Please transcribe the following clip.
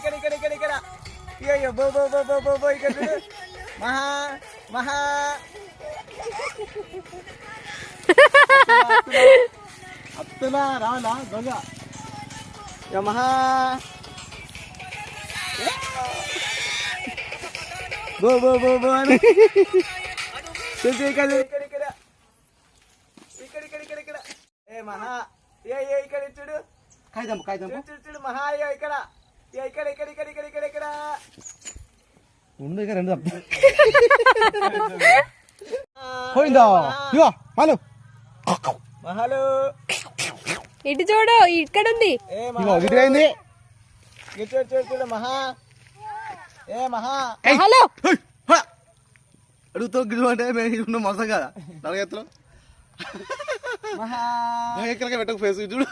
ఇక్కడ అయ్యో బో బో బో బో బో బో ఇక్కడ చూడు మహా మహా అత్తలా రాలా దొంగ మహా బో బో బో బో ఇక్కడ ఏ మహా ఏ ఇక్కడ చూడు కాగితం చూడు మహా అయ్యో ఇక్కడ ఇక్కడ ఉండు ఇక రెండు పోయిందా ఇగో హలో మహాలు ఇటు చూడు ఇక్కడ ఉంది ఇగో ఇటు అయింది చూడు మహా ఏ మహా హలో అడుగుతో గిడు అంటే మేము మోసం కదా నలగెత్తలో మహా ఎక్కడికి పెట్టకు ఫేస్ చూడు